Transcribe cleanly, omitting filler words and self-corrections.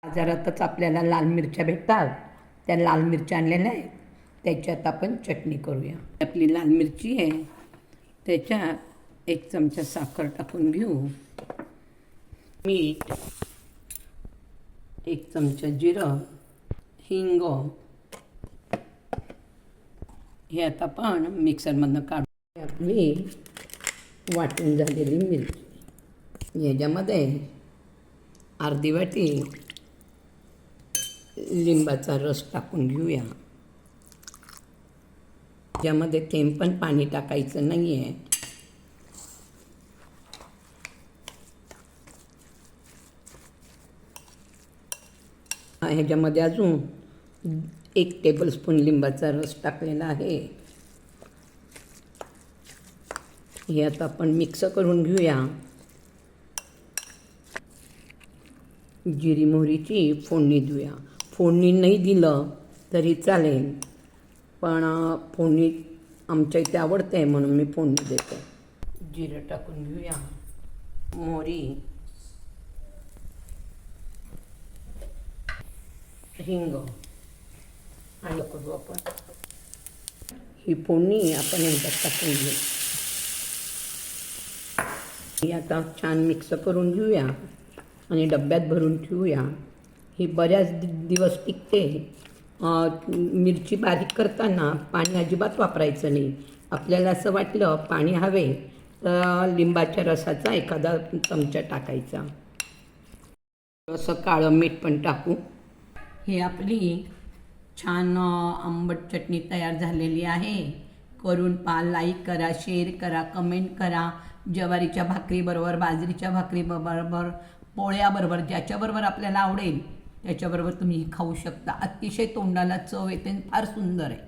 बाजारातच आपल्याला लाल मिरच्या भेटतात, त्या लाल मिरच्या आणलेल्या आहेत. त्याच्यात आपण चटणी करूया. आपली लाल मिरची आहे, त्याच्यात 1 चमचा साखर टाकून घेऊ. मीठ, 1 चमचा जिरं, हिंग हे आता आपण मिक्सरमधनं काढू. आपली वाटून झालेली मिरची याच्यामध्ये अर्धी वाटी लिंबाचा रस टाकून घेऊया. यामध्ये थेंब पण पाणी टाकायचं नाही आहे. ह्याच्यामध्ये अजून 1 टेबलस्पून लिंबाचा रस टाकलेला आहे. हे आता आपण मिक्स करून घेऊया. जिरी मोहरीची फोडणी देऊया. फोडणी नाही दिलं तरी चालेल, पण फोडणी आमच्या इथे आवडते म्हणून मी फोडणी देते. जिरं टाकून घेऊया, मोहरी, हिंग आणि करू आपण ही फोडणी आपण ह्याच्यात टाकून घेऊ. ही आता छान मिक्स करून घेऊया आणि डब्यात भरून ठेवूया. ही बऱ्याच दिवस टिकते. मिरची बारीक करताना पाणी अजिबात वापरायचं नाही. आपल्याला असं वाटलं पाणी हवे तर लिंबाच्या रसाचा एखादा चमचा टाकायचा. असं काळं मीठ पण टाकू. ही आपली छान आंबट चटणी तयार झालेली आहे. करून पहा, लाईक करा, शेअर करा, कमेंट करा. ज्वारीच्या भाकरीबरोबर, बाजरीच्या भाकरीबरोबर, पोळ्याबरोबर, ज्याच्याबरोबर आपल्याला आवडेल त्याच्याबरोबर तुम्ही खाऊ शकता. अतिशय तोंडाला चव येते, फार सुंदर आहे.